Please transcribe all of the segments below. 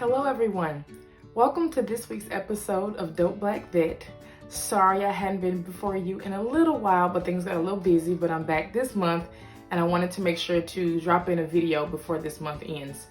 Hello everyone, welcome to this week's episode of Dope Black Vet. Sorry I hadn't been before you in a little while, but things got a little busy, but I'm back this month and I wanted to make sure to drop in a video before this month ends.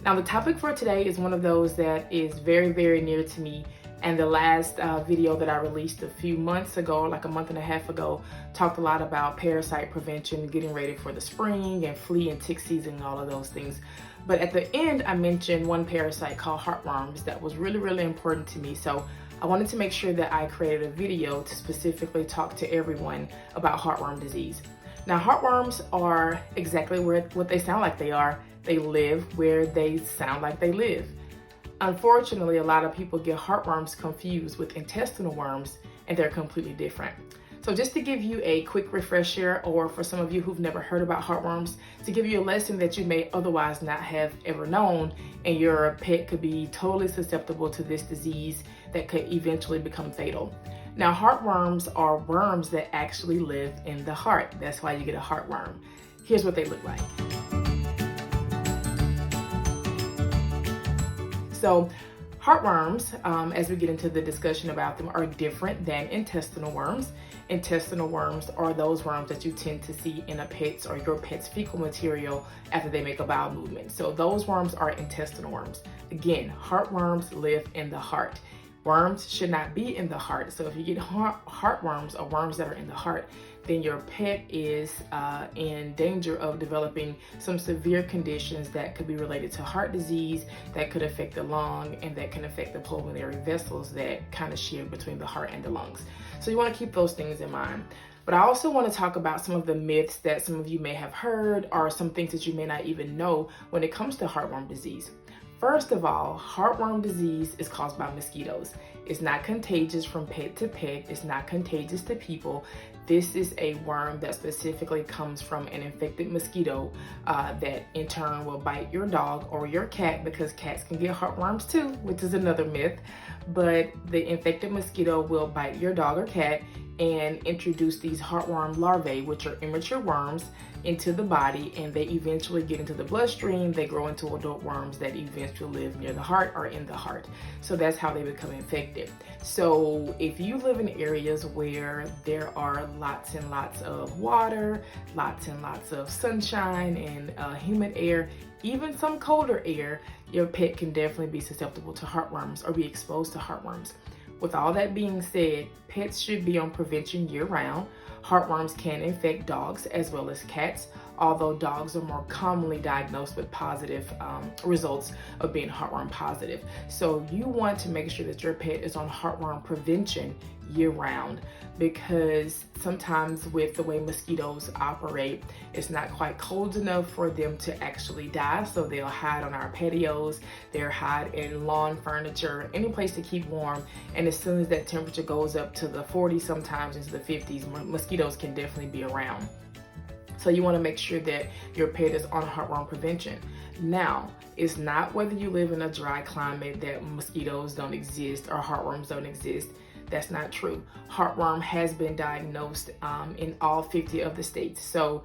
Now the topic for today is one of those that is very, very near to me, and the last video that I released a few months ago, like a month and a half ago, talked a lot about parasite prevention, getting ready for the spring and flea and tick season and all of those things. But at the end, I mentioned one parasite called heartworms that was really, really important to me. So I wanted to make sure that I created a video to specifically talk to everyone about heartworm disease. Now, heartworms are exactly what they sound like they are. They live where they sound like they live. Unfortunately, a lot of people get heartworms confused with intestinal worms, and they're completely different. So just to give you a quick refresher, or for some of you who've never heard about heartworms, to give you a lesson that you may otherwise not have ever known, and your pet could be totally susceptible to this disease that could eventually become fatal. Now, heartworms are worms that actually live in the heart. That's why you get a heartworm. Here's what they look like. So heartworms, as we get into the discussion about them, are different than intestinal worms. Intestinal worms are those worms that you tend to see in a pet's or your pet's fecal material after they make a bowel movement. So those worms are intestinal worms. Again, heartworms live in the heart. Worms should not be in the heart. So if you get heartworms or worms that are in the heart, then your pet is in danger of developing some severe conditions that could be related to heart disease, that could affect the lung, and that can affect the pulmonary vessels that kind of share between the heart and the lungs. So you want to keep those things in mind. But I also want to talk about some of the myths that some of you may have heard, or some things that you may not even know when it comes to heartworm disease. First of all, heartworm disease is caused by mosquitoes. It's not contagious from pet to pet. It's not contagious to people. This is a worm that specifically comes from an infected mosquito that in turn will bite your dog or your cat, because cats can get heartworms too, which is another myth. But the infected mosquito will bite your dog or cat and introduce these heartworm larvae, which are immature worms, into the body, and they eventually get into the bloodstream. They grow into adult worms that eventually live near the heart or in the heart. So that's how they become infected. So if you live in areas where there are lots and lots of water, lots and lots of sunshine and humid air, even some colder air, your pet can definitely be susceptible to heartworms or be exposed to heartworms. With all that being said, pets should be on prevention year-round. Heartworms can infect dogs as well as cats, although dogs are more commonly diagnosed with positive results of being heartworm positive. So you want to make sure that your pet is on heartworm prevention year-round, because sometimes with the way mosquitoes operate, it's not quite cold enough for them to actually die, so they'll hide on our patios, they'll hide in lawn furniture, any place to keep warm, and as soon as that temperature goes up to the 40s, sometimes into the 50s, mosquitoes can definitely be around. So you want to make sure that your pet is on heartworm prevention. Now, it's not whether you live in a dry climate that mosquitoes don't exist or heartworms don't exist. That's not true. Heartworm has been diagnosed in all 50 of the states. So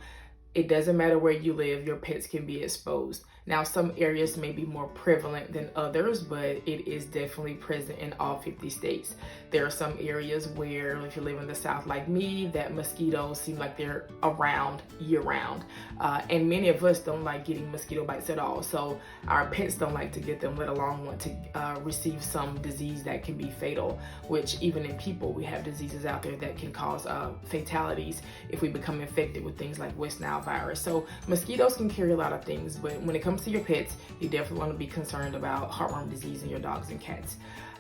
it doesn't matter where you live, your pets can be exposed. Now, some areas may be more prevalent than others, but it is definitely present in all 50 states. There are some areas where, if you live in the South like me, that mosquitoes seem like they're around year-round. And many of us don't like getting mosquito bites at all. So our pets don't like to get them, let alone want to receive some disease that can be fatal, which even in people, we have diseases out there that can cause fatalities if we become infected with things like West Nile virus. So mosquitoes can carry a lot of things, but when it comes to your pets, you definitely want to be concerned about heartworm disease in your dogs and cats.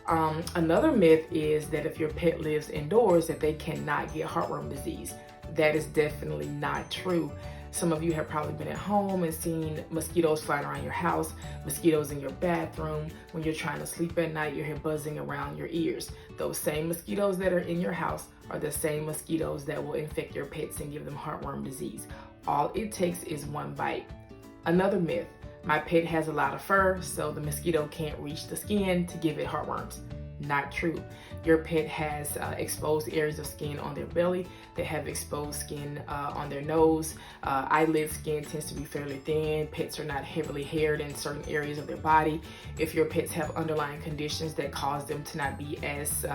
Another myth is that if your pet lives indoors, that they cannot get heartworm disease. That is definitely not true. Some of you have probably been at home and seen mosquitoes flying around your house, mosquitoes in your bathroom. When you're trying to sleep at night, you hear buzzing around your ears. Those same mosquitoes that are in your house are the same mosquitoes that will infect your pets and give them heartworm disease. All it takes is one bite. Another myth: my pet has a lot of fur, so the mosquito can't reach the skin to give it heartworms. Not true. Your pet has exposed areas of skin on their belly. They have exposed skin on their nose. Eyelid skin tends to be fairly thin. Pets are not heavily haired in certain areas of their body. If your pets have underlying conditions that cause them to not be as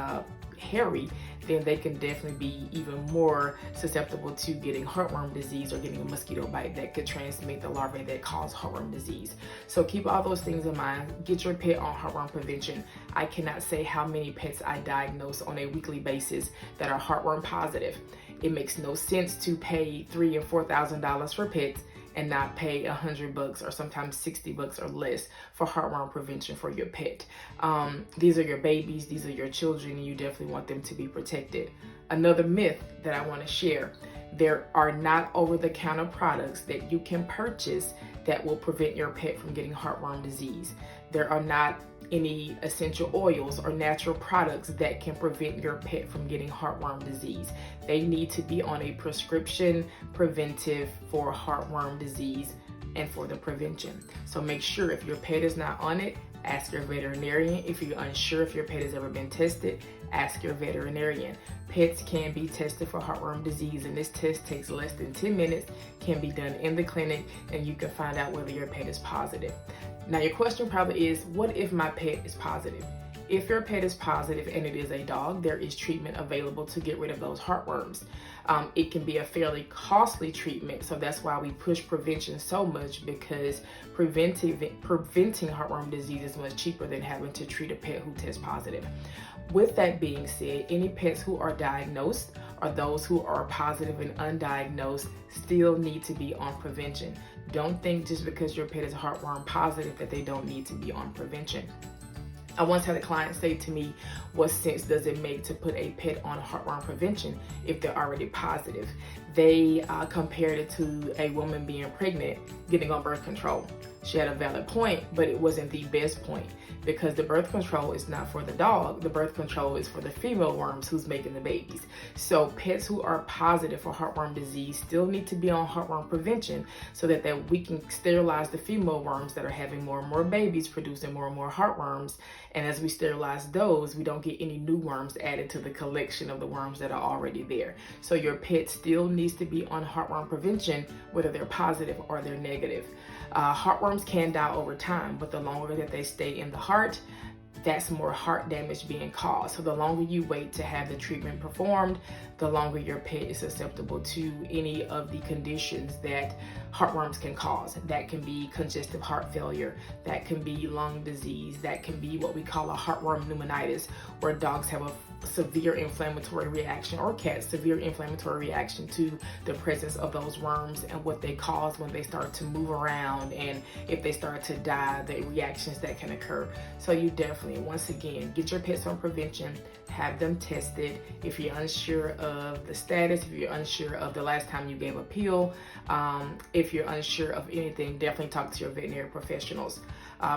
hairy, then they can definitely be even more susceptible to getting heartworm disease or getting a mosquito bite that could transmit the larvae that cause heartworm disease. So keep all those things in mind. Get your pet on heartworm prevention. I cannot say how many pets I diagnose on a weekly basis that are heartworm positive. It makes no sense to pay $3,000 and $4,000 for pets and not pay $100 or sometimes $60 or less for heartworm prevention for your pet. These are your babies, these are your children, and you definitely want them to be protected. Another myth that I want to share: there are not over-the-counter products that you can purchase that will prevent your pet from getting heartworm disease. There are not any essential oils or natural products that can prevent your pet from getting heartworm disease. They need to be on a prescription preventive for heartworm disease and for the prevention. So make sure if your pet is not on it, ask your veterinarian. If you're unsure if your pet has ever been tested, ask your veterinarian. Pets can be tested for heartworm disease, and this test takes less than 10 minutes, can be done in the clinic, and you can find out whether your pet is positive. Now your question probably is, what if my pet is positive? If your pet is positive and it is a dog, there is treatment available to get rid of those heartworms. It can be a fairly costly treatment, so that's why we push prevention so much, because preventing heartworm disease is much cheaper than having to treat a pet who tests positive. With that being said, any pets who are diagnosed or those who are positive and undiagnosed still need to be on prevention. Don't think just because your pet is heartworm positive that they don't need to be on prevention. I once had a client say to me, what sense does it make to put a pet on heartworm prevention if they're already positive? They compared it to a woman being pregnant, getting on birth control. She had a valid point, but it wasn't the best point, because the birth control is not for the dog. The birth control is for the female worms who's making the babies. So pets who are positive for heartworm disease still need to be on heartworm prevention so that we can sterilize the female worms that are having more and more babies, producing more and more heartworms. And as we sterilize those, we don't get any new worms added to the collection of the worms that are already there. So your pet still needs to be on heartworm prevention, whether they're positive or they're negative. Heartworms can die over time, but the longer that they stay in the heart, that's more heart damage being caused. So the longer you wait to have the treatment performed, the longer your pet is susceptible to any of the conditions that heartworms can cause. That can be congestive heart failure, that can be lung disease, that can be what we call a heartworm pneumonitis, where dogs have a severe inflammatory reaction, or cats severe inflammatory reaction to the presence of those worms and what they cause when they start to move around, and if they start to die, the reactions that can occur. So you definitely, once again, get your pets on prevention, have them tested. If you're unsure of the status, if you're unsure of the last time you gave a pill, if you're unsure of anything, definitely talk to your veterinary professionals.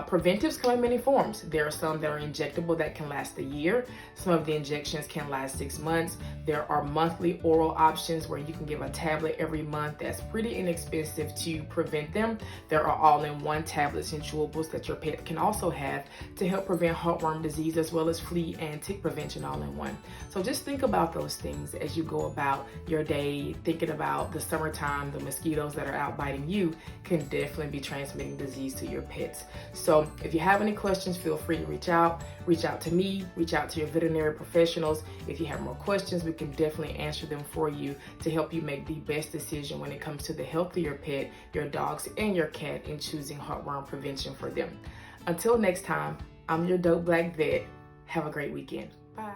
Preventives come in many forms. There are some that are injectable that can last a year. Some of the injections can last 6 months. There are monthly oral options where you can give a tablet every month. That's pretty inexpensive to prevent them. There are all-in-one tablets and chewables that your pet can also have to help prevent heartworm disease, as well as flea and tick prevention all in one. So just think about those things as you go about your day, thinking about the summertime. The mosquitoes that are out biting you can definitely be transmitting disease to your pets. So if you have any questions, feel free to reach out to me, reach out to your veterinary professionals. If you have more questions, we can definitely answer them for you to help you make the best decision when it comes to the health of your pet, your dogs, and your cat in choosing heartworm prevention for them. Until next time, I'm your dope black vet. Have a great weekend. Bye.